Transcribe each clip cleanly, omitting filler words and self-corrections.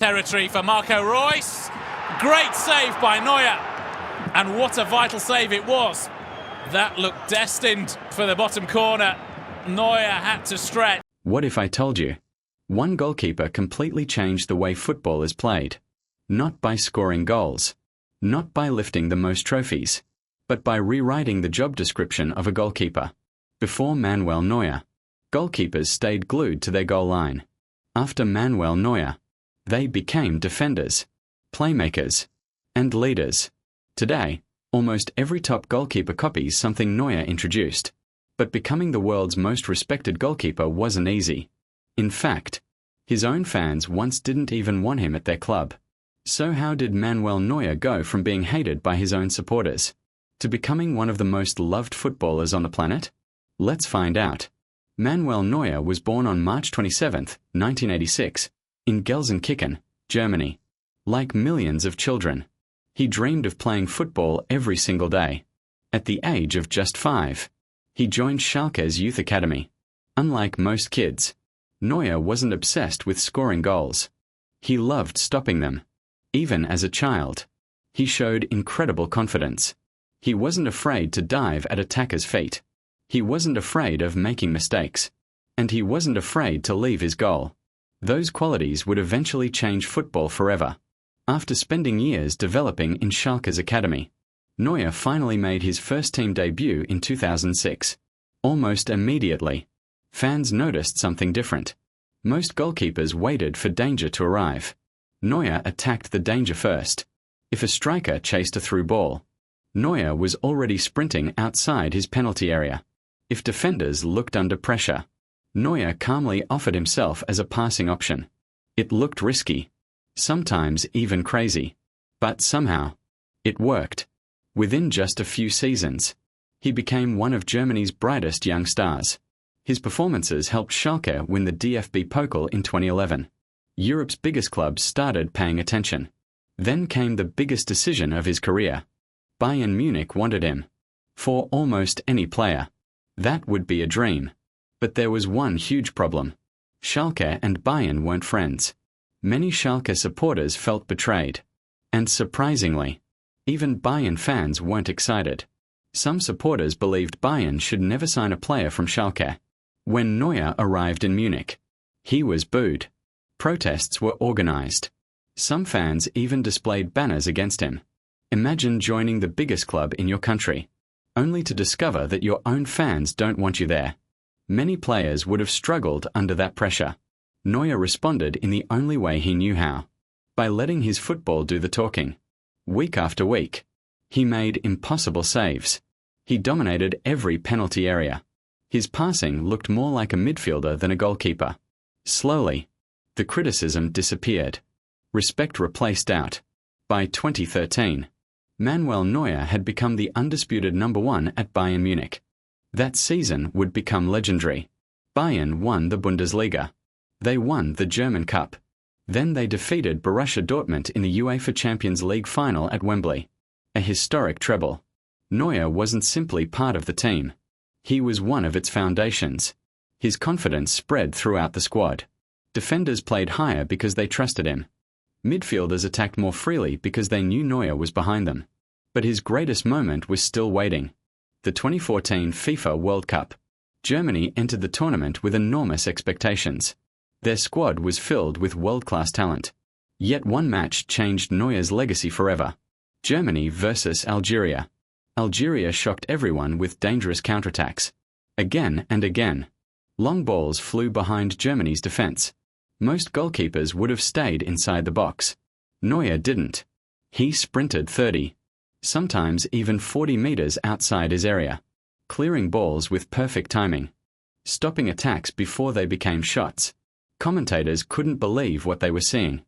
Territory for Marco Reus. Great save by Neuer. And what a vital save it was. That looked destined for the bottom corner. Neuer had to stretch. What if I told you? One goalkeeper completely changed the way football is played. Not by scoring goals. Not by lifting the most trophies. But by rewriting the job description of a goalkeeper. Before Manuel Neuer, goalkeepers stayed glued to their goal line. After Manuel Neuer, they became defenders, playmakers, and leaders. Today, almost every top goalkeeper copies something Neuer introduced. But becoming the world's most respected goalkeeper wasn't easy. In fact, his own fans once didn't even want him at their club. So how did Manuel Neuer go from being hated by his own supporters to becoming one of the most loved footballers on the planet? Let's find out. Manuel Neuer was born on March 27, 1986, in Gelsenkirchen, Germany. Like millions of children, he dreamed of playing football every single day. At the age of just 5, he joined Schalke's youth academy. Unlike most kids, Neuer wasn't obsessed with scoring goals. He loved stopping them. Even as a child, he showed incredible confidence. He wasn't afraid to dive at attackers' feet. He wasn't afraid of making mistakes. And he wasn't afraid to leave his goal. Those qualities would eventually change football forever. After spending years developing in Schalke's academy, Neuer finally made his first-team debut in 2006. Almost immediately, fans noticed something different. Most goalkeepers waited for danger to arrive. Neuer attacked the danger first. If a striker chased a through ball, Neuer was already sprinting outside his penalty area. If defenders looked under pressure, Neuer calmly offered himself as a passing option. It looked risky, sometimes even crazy, but somehow, it worked. Within just a few seasons, he became one of Germany's brightest young stars. His performances helped Schalke win the DFB Pokal in 2011. Europe's biggest clubs started paying attention. Then came the biggest decision of his career. Bayern Munich wanted him. For almost any player, that would be a dream. But there was one huge problem. Schalke and Bayern weren't friends. Many Schalke supporters felt betrayed. And surprisingly, even Bayern fans weren't excited. Some supporters believed Bayern should never sign a player from Schalke. When Neuer arrived in Munich, he was booed. Protests were organized. Some fans even displayed banners against him. Imagine joining the biggest club in your country, only to discover that your own fans don't want you there. Many players would have struggled under that pressure. Neuer responded in the only way he knew how, by letting his football do the talking. Week after week, he made impossible saves. He dominated every penalty area. His passing looked more like a midfielder than a goalkeeper. Slowly, the criticism disappeared. Respect replaced doubt. By 2013, Manuel Neuer had become the undisputed number 1 at Bayern Munich. That season would become legendary. Bayern won the Bundesliga. They won the German Cup. Then they defeated Borussia Dortmund in the UEFA Champions League final at Wembley. A historic treble. Neuer wasn't simply part of the team. He was one of its foundations. His confidence spread throughout the squad. Defenders played higher because they trusted him. Midfielders attacked more freely because they knew Neuer was behind them. But his greatest moment was still waiting. The 2014 FIFA World Cup. Germany entered the tournament with enormous expectations. Their squad was filled with world-class talent. Yet one match changed Neuer's legacy forever. Germany versus Algeria. Algeria shocked everyone with dangerous counterattacks. Again and again, long balls flew behind Germany's defense. Most goalkeepers would have stayed inside the box. Neuer didn't. He sprinted 30. Sometimes even 40 meters outside his area, clearing balls with perfect timing, stopping attacks before they became shots. Commentators couldn't believe what they were seeing.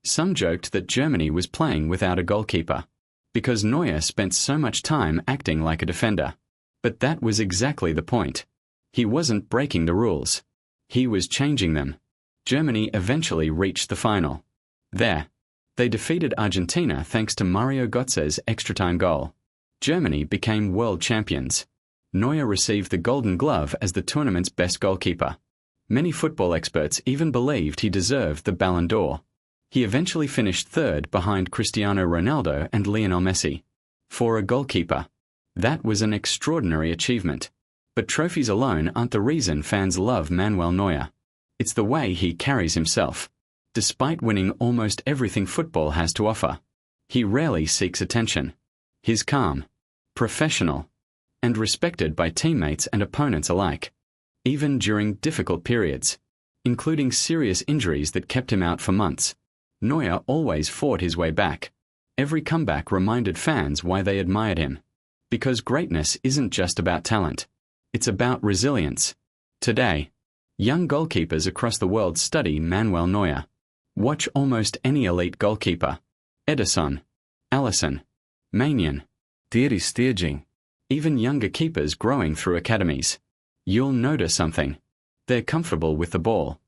Some joked that Germany was playing without a goalkeeper, because Neuer spent so much time acting like a defender. But that was exactly the point. He wasn't breaking the rules. He was changing them. Germany eventually reached the final. There, they defeated Argentina thanks to Mario Götze's extra-time goal. Germany became world champions. Neuer received the Golden Glove as the tournament's best goalkeeper. Many football experts even believed he deserved the Ballon d'Or. He eventually finished third behind Cristiano Ronaldo and Lionel Messi. For a goalkeeper, that was an extraordinary achievement. But trophies alone aren't the reason fans love Manuel Neuer. It's the way he carries himself. Despite winning almost everything football has to offer, he rarely seeks attention. He's calm, professional, and respected by teammates and opponents alike, even during difficult periods, including serious injuries that kept him out for months. Neuer always fought his way back. Every comeback reminded fans why they admired him. Because greatness isn't just about talent. It's about resilience. Today, young goalkeepers across the world study Manuel Neuer. Watch almost any elite goalkeeper. Ederson, Alisson, Maignan, Ter Stegen. Even younger keepers growing through academies. You'll notice something. They're comfortable with the ball.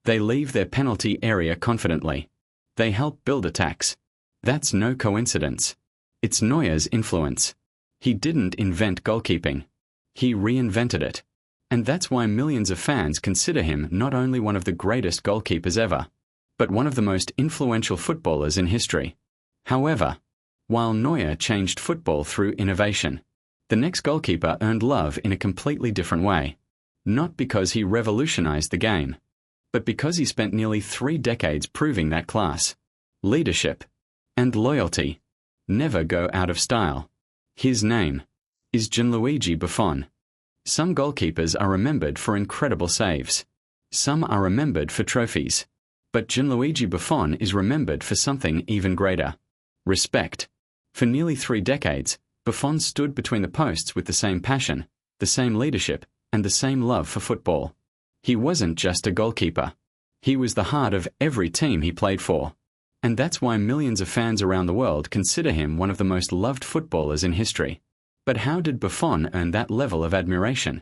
They leave their penalty area confidently. They help build attacks. That's no coincidence. It's Neuer's influence. He didn't invent goalkeeping. He reinvented it. And that's why millions of fans consider him not only one of the greatest goalkeepers ever, but one of the most influential footballers in history. However, while Neuer changed football through innovation, the next goalkeeper earned love in a completely different way. Not because he revolutionized the game, but because he spent nearly 3 decades proving that class, leadership, and loyalty never go out of style. His name is Gianluigi Buffon. Some goalkeepers are remembered for incredible saves. Some are remembered for trophies. But Gianluigi Buffon is remembered for something even greater. Respect. For nearly 3 decades, Buffon stood between the posts with the same passion, the same leadership, and the same love for football. He wasn't just a goalkeeper. He was the heart of every team he played for. And that's why millions of fans around the world consider him one of the most loved footballers in history. But how did Buffon earn that level of admiration?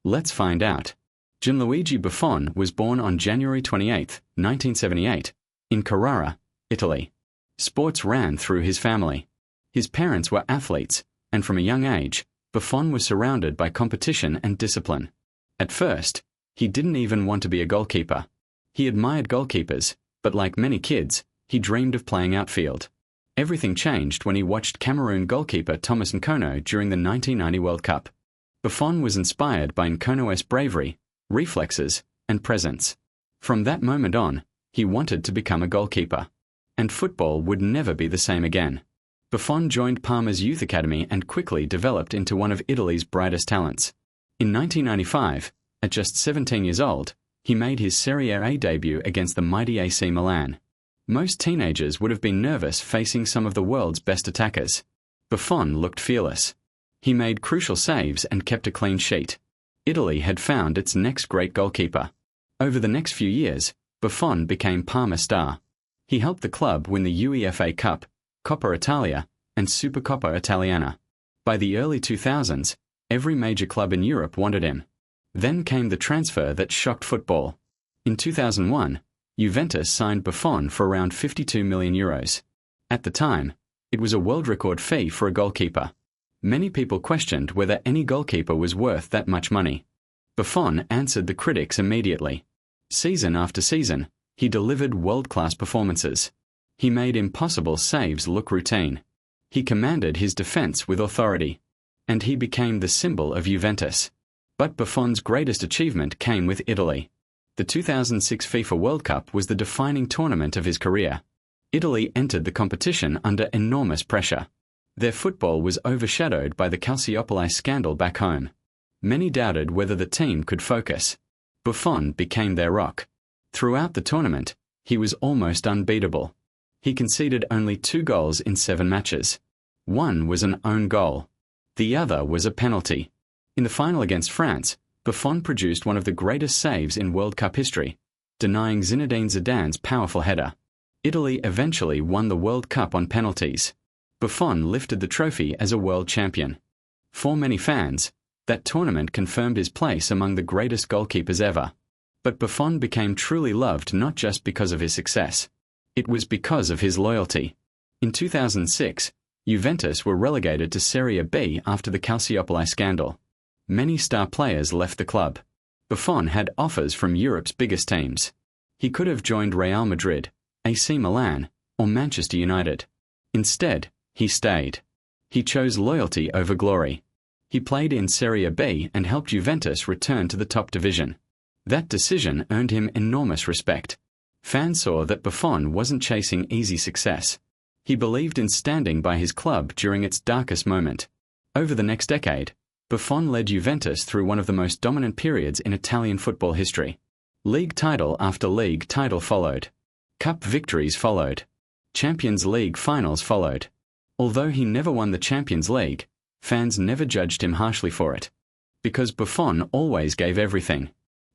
Let's find out. Gianluigi Buffon was born on January 28, 1978, in Carrara, Italy. Sports ran through his family. His parents were athletes, and from a young age, Buffon was surrounded by competition and discipline. At first, he didn't even want to be a goalkeeper. He admired goalkeepers, but like many kids, he dreamed of playing outfield. Everything changed when he watched Cameroon goalkeeper Thomas Nkono during the 1990 World Cup. Buffon was inspired by Nkono's bravery, reflexes, and presence. From that moment on, he wanted to become a goalkeeper. And football would never be the same again. Buffon joined Parma's youth academy and quickly developed into one of Italy's brightest talents. In 1995, at just 17 years old, he made his Serie A debut against the mighty AC Milan. Most teenagers would have been nervous facing some of the world's best attackers. Buffon looked fearless. He made crucial saves and kept a clean sheet. Italy had found its next great goalkeeper. Over the next few years, Buffon became Parma star. He helped the club win the UEFA Cup, Coppa Italia, and Supercoppa Italiana. By the early 2000s, every major club in Europe wanted him. Then came the transfer that shocked football. In 2001, Juventus signed Buffon for around €52 million. At the time, it was a world record fee for a goalkeeper. Many people questioned whether any goalkeeper was worth that much money. Buffon answered the critics immediately. Season after season, he delivered world-class performances. He made impossible saves look routine. He commanded his defense with authority. And he became the symbol of Juventus. But Buffon's greatest achievement came with Italy. The 2006 FIFA World Cup was the defining tournament of his career. Italy entered the competition under enormous pressure. Their football was overshadowed by the Calciopoli scandal back home. Many doubted whether the team could focus. Buffon became their rock. Throughout the tournament, he was almost unbeatable. He conceded only 2 goals in 7 matches. One was an own goal. The other was a penalty. In the final against France, Buffon produced one of the greatest saves in World Cup history, denying Zinedine Zidane's powerful header. Italy eventually won the World Cup on penalties. Buffon lifted the trophy as a world champion. For many fans, that tournament confirmed his place among the greatest goalkeepers ever. But Buffon became truly loved not just because of his success. It was because of his loyalty. In 2006, Juventus were relegated to Serie B after the Calciopoli scandal. Many star players left the club. Buffon had offers from Europe's biggest teams. He could have joined Real Madrid, AC Milan, or Manchester United. Instead, he stayed. He chose loyalty over glory. He played in Serie B and helped Juventus return to the top division. That decision earned him enormous respect. Fans saw that Buffon wasn't chasing easy success. He believed in standing by his club during its darkest moment. Over the next decade, Buffon led Juventus through one of the most dominant periods in Italian football history. League title after league title followed. Cup victories followed. Champions League finals followed. Although he never won the Champions League, fans never judged him harshly for it. Because Buffon always gave everything.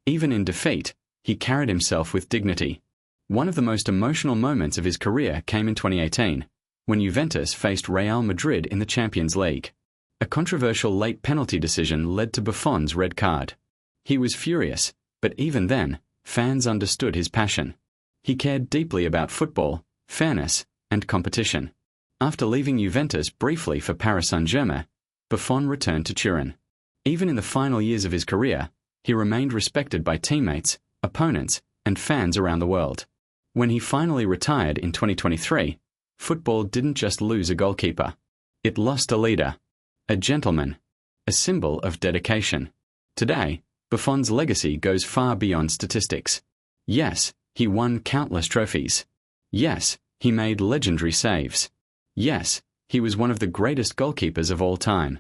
Even in defeat, he carried himself with dignity. One of the most emotional moments of his career came in 2018, when Juventus faced Real Madrid in the Champions League. A controversial late penalty decision led to Buffon's red card. He was furious, but even then, fans understood his passion. He cared deeply about football, fairness, and competition. After leaving Juventus briefly for Paris Saint-Germain, Buffon returned to Turin. Even in the final years of his career, he remained respected by teammates, opponents, and fans around the world. When he finally retired in 2023, football didn't just lose a goalkeeper. It lost a leader, a gentleman, a symbol of dedication. Today, Buffon's legacy goes far beyond statistics. Yes, he won countless trophies. Yes, he made legendary saves. Yes, he was one of the greatest goalkeepers of all time.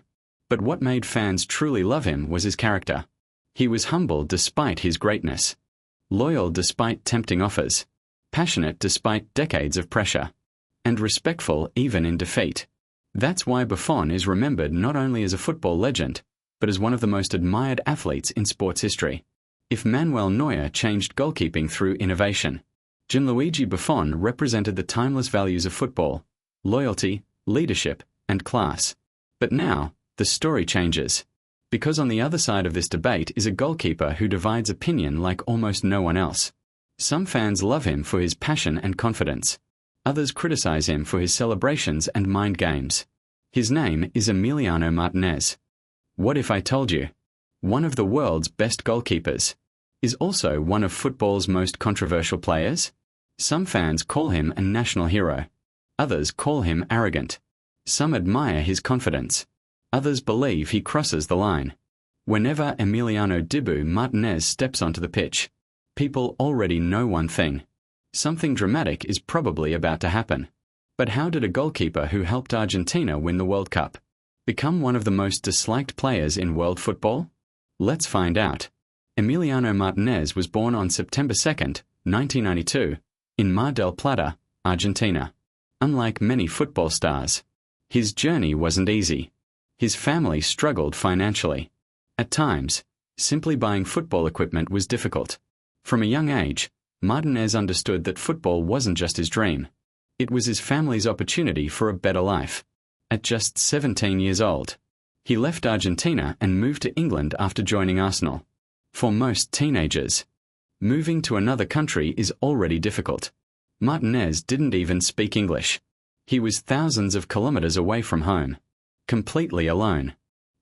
But what made fans truly love him was his character. He was humble despite his greatness, loyal despite tempting offers, passionate despite decades of pressure, and respectful even in defeat. That's why Buffon is remembered not only as a football legend, but as one of the most admired athletes in sports history. If Manuel Neuer changed goalkeeping through innovation, Gianluigi Buffon represented the timeless values of football: loyalty, leadership, and class. But now, the story changes. Because on the other side of this debate is a goalkeeper who divides opinion like almost no one else. Some fans love him for his passion and confidence. Others criticize him for his celebrations and mind games. His name is Emiliano Martínez. What if I told you? One of the world's best goalkeepers is also one of football's most controversial players. Some fans call him a national hero. Others call him arrogant. Some admire his confidence. Others believe he crosses the line. Whenever Emiliano Martínez steps onto the pitch, people already know one thing. Something dramatic is probably about to happen. But how did a goalkeeper who helped Argentina win the World Cup become one of the most disliked players in world football? Let's find out. Emiliano Martínez was born on September 2, 1992, in Mar del Plata, Argentina. Unlike many football stars, his journey wasn't easy. His family struggled financially. At times, simply buying football equipment was difficult. From a young age, Martínez understood that football wasn't just his dream. It was his family's opportunity for a better life. At just 17 years old, he left Argentina and moved to England after joining Arsenal. For most teenagers, moving to another country is already difficult. Martínez didn't even speak English. He was thousands of kilometers away from home, completely alone.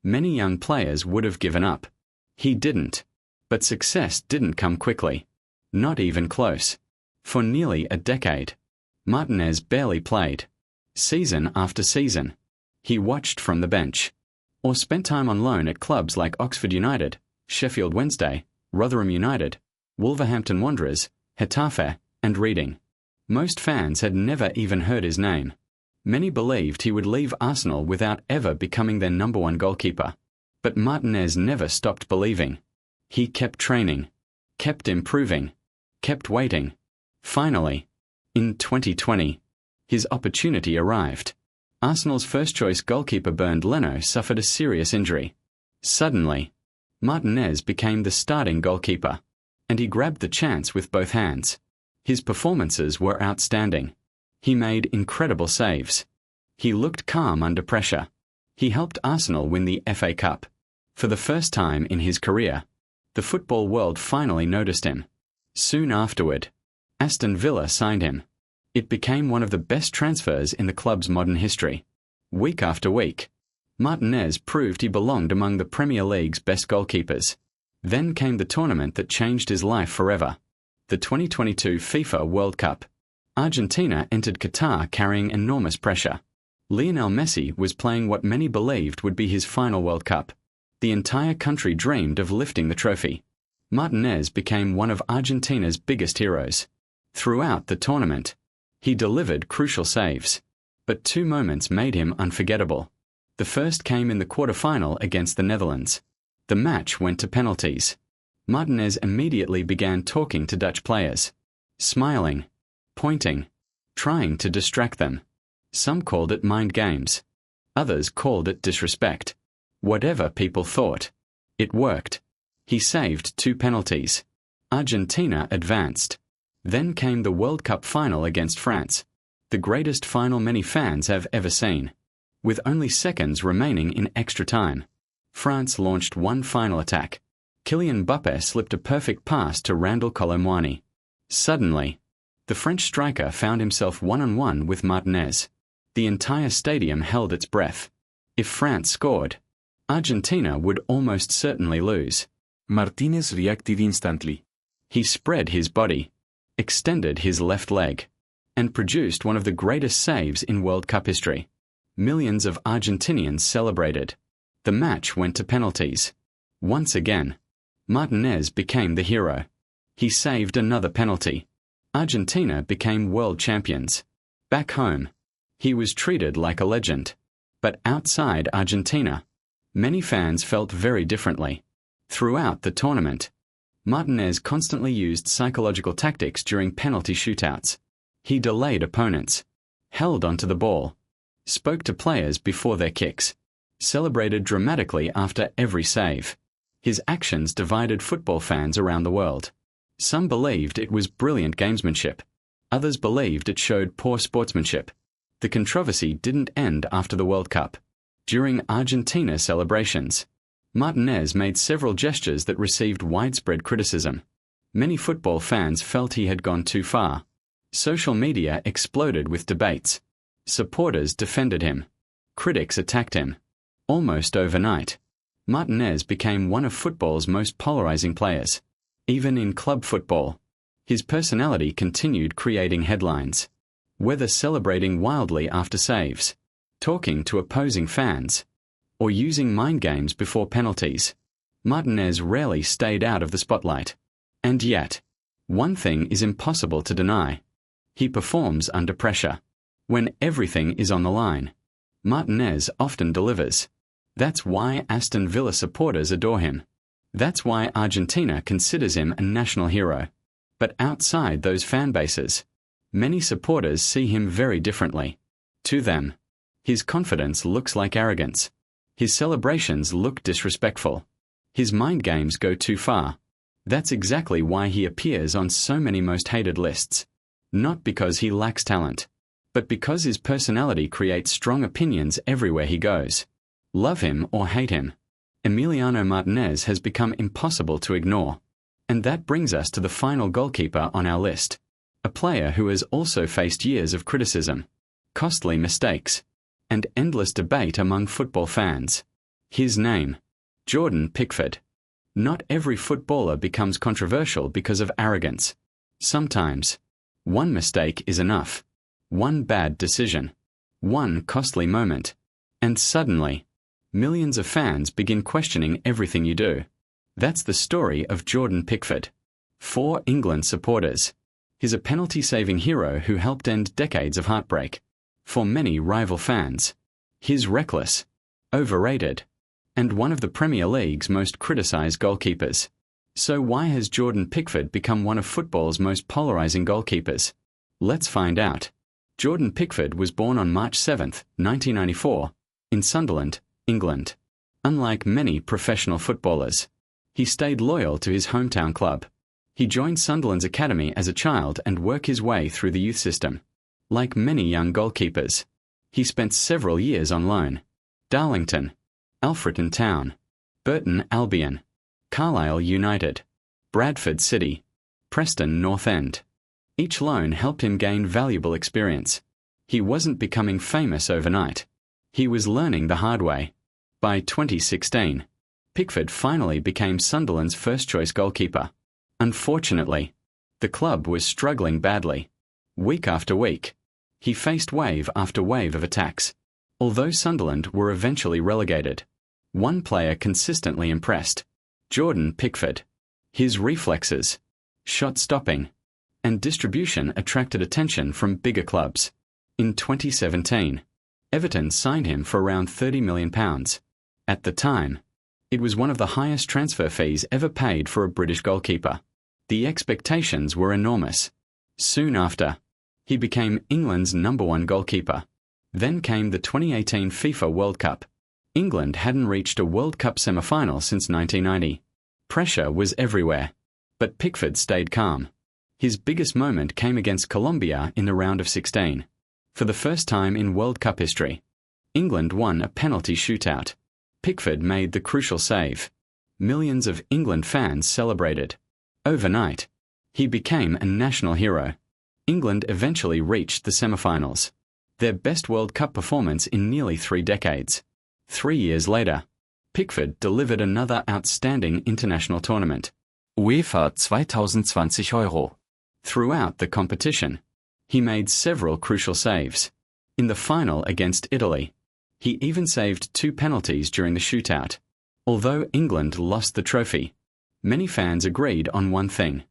Many young players would have given up. He didn't. But success didn't come quickly. Not even close. For nearly a decade, Martínez barely played. Season after season, he watched from the bench, or spent time on loan at clubs like Oxford United, Sheffield Wednesday, Rotherham United, Wolverhampton Wanderers, Getafe, and Reading. Most fans had never even heard his name. Many believed he would leave Arsenal without ever becoming their number one goalkeeper. But Martínez never stopped believing. He kept training, kept improving, kept waiting. Finally, in 2020, his opportunity arrived. Arsenal's first-choice goalkeeper Bernd Leno suffered a serious injury. Suddenly, Martínez became the starting goalkeeper, and he grabbed the chance with both hands. His performances were outstanding. He made incredible saves. He looked calm under pressure. He helped Arsenal win the FA Cup. For the first time in his career, the football world finally noticed him. Soon afterward, Aston Villa signed him. It became one of the best transfers in the club's modern history. Week after week, Martínez proved he belonged among the Premier League's best goalkeepers. Then came the tournament that changed his life forever, the 2022 FIFA World Cup. Argentina entered Qatar carrying enormous pressure. Lionel Messi was playing what many believed would be his final World Cup. The entire country dreamed of lifting the trophy. Martínez became one of Argentina's biggest heroes. Throughout the tournament, he delivered crucial saves. But two moments made him unforgettable. The first came in the quarter-final against the Netherlands. The match went to penalties. Martínez immediately began talking to Dutch players, smiling, pointing, trying to distract them. Some called it mind games. Others called it disrespect. Whatever people thought, it worked. He saved 2 penalties. Argentina advanced. Then came the World Cup final against France, the greatest final many fans have ever seen. With only seconds remaining in extra time, France launched one final attack. Kylian Mbappé slipped a perfect pass to Randal Colomwani. Suddenly, the French striker found himself one-on-one with Martínez. The entire stadium held its breath. If France scored, Argentina would almost certainly lose. Martínez reacted instantly. He spread his body, extended his left leg, and produced one of the greatest saves in World Cup history. Millions of Argentinians celebrated. The match went to penalties. Once again, Martínez became the hero. He saved another penalty. Argentina became world champions. Back home, he was treated like a legend. But outside Argentina, many fans felt very differently. Throughout the tournament, Martínez constantly used psychological tactics during penalty shootouts. He delayed opponents, held onto the ball, spoke to players before their kicks, celebrated dramatically after every save. His actions divided football fans around the world. Some believed it was brilliant gamesmanship. Others believed it showed poor sportsmanship. The controversy didn't end after the World Cup. During Argentina celebrations, Martínez made several gestures that received widespread criticism. Many football fans felt he had gone too far. Social media exploded with debates. Supporters defended him. Critics attacked him. Almost overnight, Martínez became one of football's most polarizing players. Even in club football, his personality continued creating headlines. Whether celebrating wildly after saves, talking to opposing fans, or using mind games before penalties, Martínez rarely stayed out of the spotlight. And yet, one thing is impossible to deny. He performs under pressure. When everything is on the line, Martínez often delivers. That's why Aston Villa supporters adore him. That's why Argentina considers him a national hero. But outside those fan bases, many supporters see him very differently. To them, his confidence looks like arrogance. His celebrations look disrespectful. His mind games go too far. That's exactly why he appears on so many most hated lists. Not because he lacks talent, but because his personality creates strong opinions everywhere he goes. Love him or hate him, Emiliano Martínez has become impossible to ignore. And that brings us to the final goalkeeper on our list. A player who has also faced years of criticism, costly mistakes, and endless debate among football fans. His name, Jordan Pickford. Not every footballer becomes controversial because of arrogance. Sometimes, one mistake is enough. One bad decision. One costly moment. And suddenly, millions of fans begin questioning everything you do. That's the story of Jordan Pickford. For England supporters, he's a penalty-saving hero who helped end decades of heartbreak. For many rival fans, he's reckless, overrated, and one of the Premier League's most criticised goalkeepers. So why has Jordan Pickford become one of football's most polarising goalkeepers? Let's find out. Jordan Pickford was born on March 7, 1994, in Sunderland, England. Unlike many professional footballers, he stayed loyal to his hometown club. He joined Sunderland's academy as a child and worked his way through the youth system. Like many young goalkeepers, he spent several years on loan. Darlington, Alfreton Town, Burton Albion, Carlisle United, Bradford City, Preston North End. Each loan helped him gain valuable experience. He wasn't becoming famous overnight. He was learning the hard way. By 2016, Pickford finally became Sunderland's first-choice goalkeeper. Unfortunately, the club was struggling badly. Week after week, he faced wave after wave of attacks. Although Sunderland were eventually relegated, one player consistently impressed: Jordan Pickford. His reflexes, shot stopping, and distribution attracted attention from bigger clubs. In 2017, Everton signed him for around £30 million. At the time, it was one of the highest transfer fees ever paid for a British goalkeeper. The expectations were enormous. Soon after, he became England's #1 goalkeeper. Then came the 2018 FIFA World Cup. England hadn't reached a World Cup semi-final since 1990. Pressure was everywhere, but Pickford stayed calm. His biggest moment came against Colombia in the round of 16. For the first time in World Cup history, England won a penalty shootout. Pickford made the crucial save. Millions of England fans celebrated. Overnight, he became a national hero. England eventually reached the semi-finals, their best World Cup performance in nearly 3 decades. 3 years later, Pickford delivered another outstanding international tournament. UEFA 2020 Euro. Throughout the competition, he made several crucial saves. In the final against Italy, he even saved 2 penalties during the shootout. Although England lost the trophy, many fans agreed on one thing: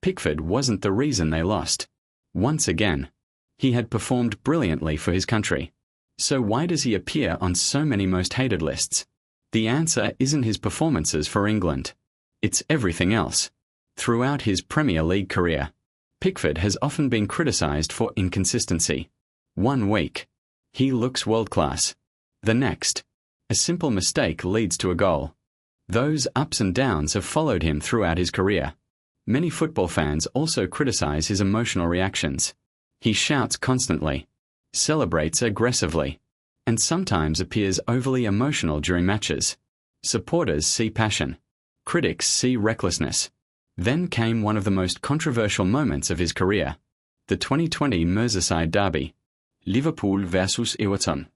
Pickford wasn't the reason they lost. Once again, he had performed brilliantly for his country. So why does he appear on so many most hated lists? The answer isn't his performances for England. It's everything else. Throughout his Premier League career, Pickford has often been criticised for inconsistency. One week, he looks world-class. The next, a simple mistake leads to a goal. Those ups and downs have followed him throughout his career. Many football fans also criticise his emotional reactions. He shouts constantly, celebrates aggressively, and sometimes appears overly emotional during matches. Supporters see passion. Critics see recklessness. Then came one of the most controversial moments of his career: the 2020 Merseyside derby, Liverpool versus Everton.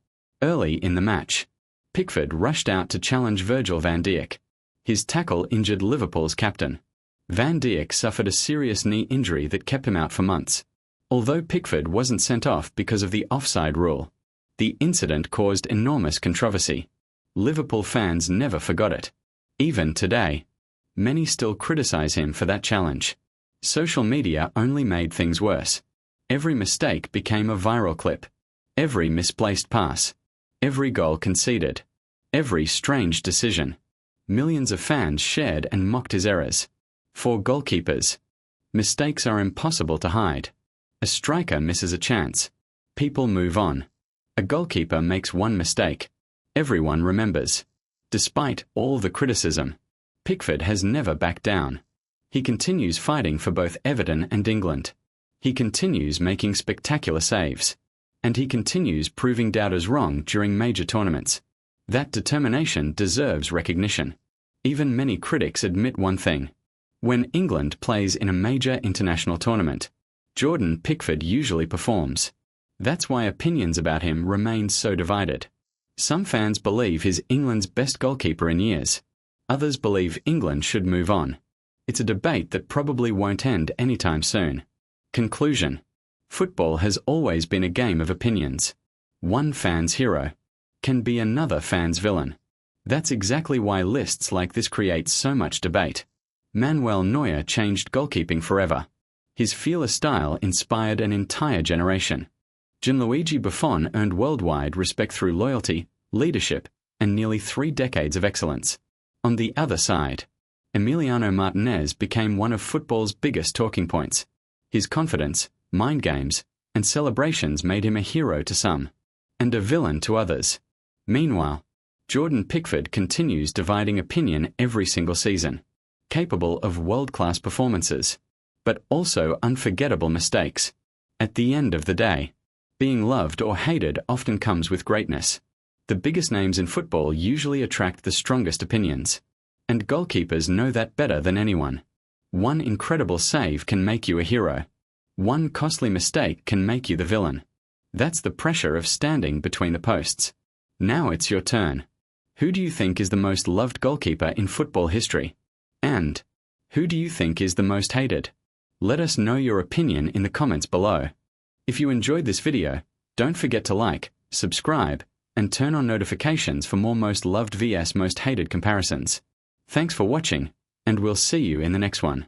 Early in the match, Pickford rushed out to challenge Virgil van Dijk. His tackle injured Liverpool's captain. Van Dijk suffered a serious knee injury that kept him out for months. Although Pickford wasn't sent off because of the offside rule, the incident caused enormous controversy. Liverpool fans never forgot it. Even today, many still criticize him for that challenge. Social media only made things worse. Every mistake became a viral clip. Every misplaced pass. Every goal conceded. Every strange decision. Millions of fans shared and mocked his errors. For goalkeepers, mistakes are impossible to hide. A striker misses a chance. People move on. A goalkeeper makes one mistake. Everyone remembers. Despite all the criticism, Pickford has never backed down. He continues fighting for both Everton and England. He continues making spectacular saves. And he continues proving doubters wrong during major tournaments. That determination deserves recognition. Even many critics admit one thing: when England plays in a major international tournament, Jordan Pickford usually performs. That's why opinions about him remain so divided. Some fans believe he's England's best goalkeeper in years. Others believe England should move on. It's a debate that probably won't end anytime soon. Conclusion: football has always been a game of opinions. One fan's hero can be another fan's villain. That's exactly why lists like this create so much debate. Manuel Neuer changed goalkeeping forever. His fearless style inspired an entire generation. Gianluigi Buffon earned worldwide respect through loyalty, leadership, and nearly 3 decades of excellence. On the other side, Emiliano Martínez became one of football's biggest talking points. His confidence, mind games, and celebrations made him a hero to some, and a villain to others. Meanwhile, Jordan Pickford continues dividing opinion every single season, capable of world-class performances, but also unforgettable mistakes. At the end of the day, being loved or hated often comes with greatness. The biggest names in football usually attract the strongest opinions, and goalkeepers know that better than anyone. One incredible save can make you a hero. One costly mistake can make you the villain. That's the pressure of standing between the posts. Now it's your turn. Who do you think is the most loved goalkeeper in football history? And who do you think is the most hated? Let us know your opinion in the comments below. If you enjoyed this video, don't forget to like, subscribe, and turn on notifications for more most loved vs most hated comparisons. Thanks for watching, and we'll see you in the next one.